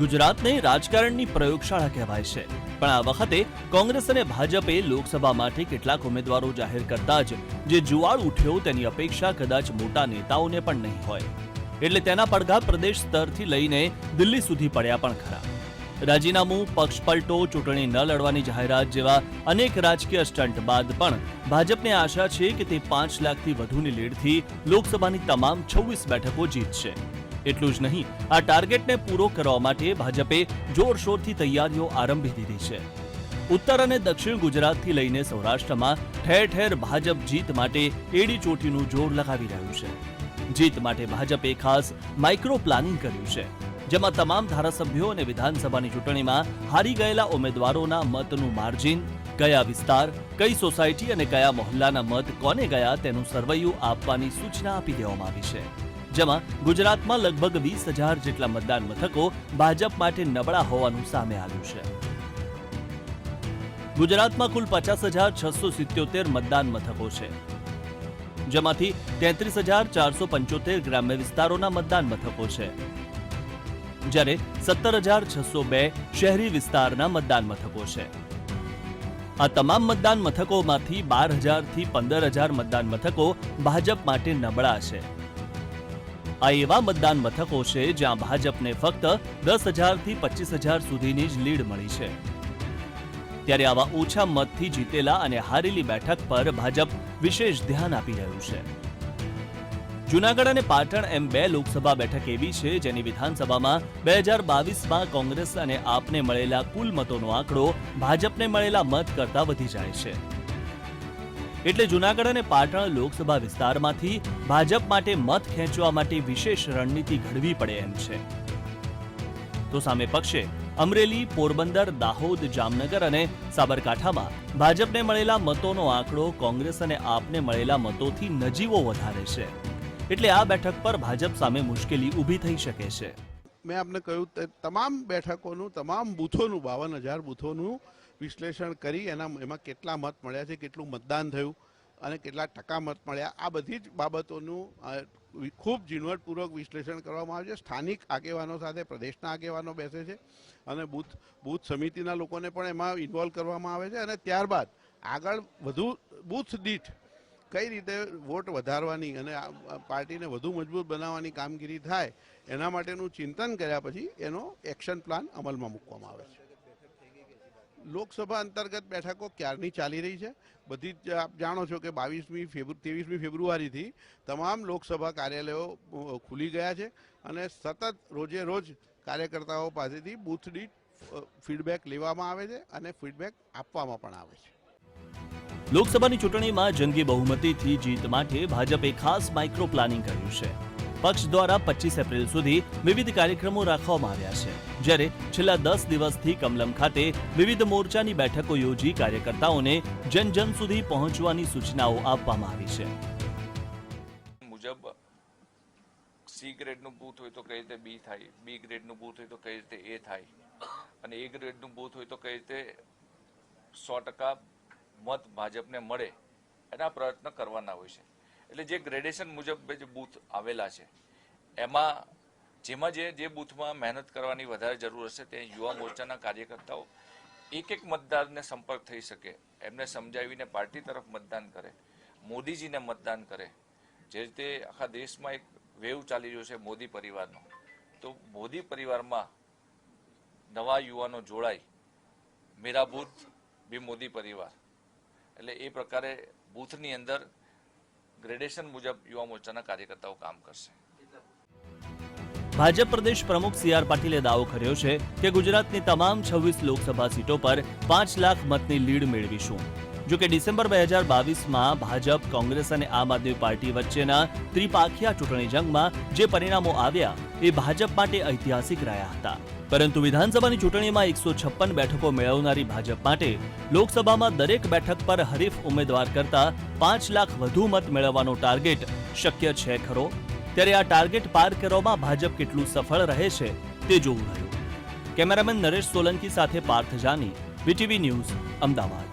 ગુજરાતને રાજકારણની પ્રયોગશાળા કહેવાય છે, પણ આ વખતે કોંગ્રેસ અને ભાજપે લોકસભા માટે કેટલાક ઉમેદવારો જાહેર કરતા જ જે જુવાળ ઉઠ્યો તેની અપેક્ષા કદાચ મોટા નેતાઓને પણ નહીં હોય, એટલે તેના પડઘા પ્રદેશ સ્તરથી લઈને દિલ્હી સુધી પડ્યા પણ ખરા. રાજીનામું, પક્ષપલટો, ચૂંટણી ન લડવાની જાહેરાત જેવા અનેક રાજકીય સ્ટન્ટ બાદ પણ ભાજપને આશા છે કે તે 5 લાખથી વધુની લીડથી લોકસભાની તમામ 26 બેઠકો જીતશે. એટલું જ નહીં, આ ટાર્ગેટને પૂરો કરવા માટે ભાજપે જોરશોરથી તૈયારીઓ આરંભી દીધી છે. ઉત્તર અને દક્ષિણ ગુજરાતથી લઈને સૌરાષ્ટ્રમાં ઠેર ઠેર ભાજપ જીત માટે એડી ચોટીનું જોર લગાવી રહ્યું છે. જીત માટે ભાજપે ખાસ માઇક્રો પ્લાનિંગ કર્યું છે, જેમાં તમામ ધારાસભ્યો અને વિધાનસભાની ચૂંટણીમાં હારી ગયેલા ઉમેદવારોના મતનું માર્જિન, કયા વિસ્તાર, કઈ સોસાયટી અને કયા મહોલ્લાના મત કોને ગયા તેનું સરવૈયું આપવાની સૂચના આપી દેવામાં આવી છે. જેમાં ગુજરાતમાં લગભગ 20,000 જેટલા મતદાન મથકો ભાજપ માટે નબળા હોવાનું સામે આવ્યું છે. ગુજરાતમાં કુલ 50,677 મતદાન મથકો છે, જેમાંથી 33,475 ગ્રામ્ય વિસ્તારોના મતદાન મથકો છે, જ્યારે 17,602 શહેરી વિસ્તારના મતદાન મથકો છે. આ તમામ મતદાન મથકોમાંથી 12,000 થી 15,000 મતદાન મથકો ભાજપ માટે નબળા છે. આ એવા મતદાન મથકો છે જ્યાં ભાજપને ફક્ત 10,000 થી 25,000 સુધીની જ લીડ મળી છે. ત્યારે આવા ઓછા મતથી જીતેલા અને હારેલી બેઠક પર ભાજપ વિશેષ ધ્યાન આપી રહ્યું છે. જૂનાગઢ અને પાટણ એમ 2 લોકસભા બેઠક એવી છે જેની વિધાનસભામાં 2022માં કોંગ્રેસ અને આપને મળેલા કુલ મતોનો આંકડો ભાજપને મળેલા મત કરતા વધી જાય છે. એટલે જૂનાગઢ અને પાટણ લોકસભા વિસ્તારમાંથી ભાજપ માટે મત ખેંચવા માટે વિશેષ રણનીતિ ઘડવી પડે એમ છે. તો સામે પક્ષે અમરેલી, પોરબંદર, દાહોદ, જામનગર અને સાબરકાંઠામાં ભાજપને મળેલા મતોનો આંકડો કોંગ્રેસ અને આપને મળેલા મતોથી નજીવો વધારે છે. એટલે આ બેઠક પર ભાજપ સામે મુશ્કેલી ઊભી થઈ શકે છે. મેં આપને કહ્યું તમામ બેઠકોનું, તમામ બૂથોનું, 52,000 બૂથોનું વિશ્લેષણ કરી એમાં કેટલા મત મળ્યા છે, કેટલું મતદાન થયું અને કેટલા ટકા મત મળ્યા, આ બધી જ બાબતોનું ખૂબ ઝીણવટપૂર્વક વિશ્લેષણ કરવામાં આવે છે. સ્થાનિક આગેવાનો સાથે પ્રદેશના આગેવાનો બેસે છે અને બૂથ સમિતિના લોકોને પણ એમાં ઇન્વોલ્વ કરવામાં આવે છે અને ત્યારબાદ આગળ વધુ બૂથ દીઠ કઈ રીતે વોટ વધારવાની અને પાર્ટીને વધુ મજબૂત બનાવવાની કામગીરી થાય એના માટેનું ચિંતન કર્યા પછી એનો એક્શન પ્લાન અમલમાં મૂકવામાં આવે છે. લોકસભા અંતર્ગત બેઠકો ક્યારની ચાલી રહી છે. બધી જ આપ જાણો છો કે 23મી ફેબ્રુઆરીથી તમામ લોકસભા કાર્યાલયો ખુલી ગયા છે અને સતત રોજે રોજ કાર્યકર્તાઓ પાસેથી બૂથ દીઠ ફીડબેક લેવામાં આવે છે અને ફીડબેક આપવામાં પણ આવે છે. લોકસભાની ચૂંટણીમાં જંગી બહુમતીથી જીત માટે ભાજપે ખાસ માઇક્રો પ્લાનિંગ કર્યું છે. પક્ષ દ્વારા 25 એપ્રિલ સુધી વિવિધ કાર્યક્રમો રાખવામાં આવ્યા છે, જ્યારે છેલ્લા 10 દિવસથી કમલમ ખાતે વિવિધ મોરચાની બેઠકો યોજી કાર્યકર્તાઓને જન જન સુધી પહોંચવાની સૂચનાઓ આપવામાં આવી છે. મુજબ સી ગ્રેડનું બૂથ હોય તો કઈ રીતે બી થાય, બી ગ્રેડનું બૂથ હોય તો કઈ રીતે એ થાય અને એ ગ્રેડનું બૂથ હોય તો કઈ રીતે 100% મત ભાજપને મળે એના પ્રયત્ન કરવાના હોય છે. એટલે જે ગ્રેડેશન મુજબ જે બૂથ આવેલા છે એમાં જેમાં જે બૂથમાં મહેનત કરવાની વધારે જરૂર હશે તે યુવા મોરચાના કાર્યકર્તાઓ એક મતદારને સંપર્ક થઈ શકે, એમને સમજાવીને પાર્ટી તરફ મતદાન કરે, મોદીજીને મતદાન કરે. જે રીતે આખા દેશમાં એક વેવ ચાલી રહ્યો છે મોદી પરિવારનો, તો મોદી પરિવારમાં નવા યુવાનો જોડાય, મેરા બૂથ બી મોદી પરિવાર, એટલે એ પ્રકારે બૂથની અંદર ગ્રેડેશન મુજબ યુવા મોરચાના કાર્યકર્તાઓ કામ કરશે. ભાજપ પ્રદેશ પ્રમુખ CR પાટીલે દાવો કર્યો છે કે ગુજરાતની તમામ 26 લોકસભા સીટો પર 5 લાખ મતની લીડ મેળવીશું. જો કે ડિસેમ્બર 2022માં ભાજપ, કોંગ્રેસ અને આમ આદમી પાર્ટી વચ્ચેના ત્રિપાખીયા ચૂંટણી જંગમાં જે પરિણામો આવ્યા એ ભાજપ માટે ઐતિહાસિક રહ્યા હતા. પરંતુ વિધાનસભાની ચૂંટણીમાં 156 બેઠકો મેળવનારી ભાજપ માટે લોકસભામાં દરેક બેઠક પર હરીફ ઉમેદવાર કરતા 5 લાખ વધુ મત મેળવવાનો ટાર્ગેટ શક્ય છે ખરો? ત્યારે આ ટાર્ગેટ પાર કરવામાં ભાજપ કેટલું સફળ રહે છે તે જોવું રહ્યું. કેમેરામેન નરેશ સોલંકી સાથે પાર્થ જાની, VTV ન્યૂઝ, અમદાવાદ.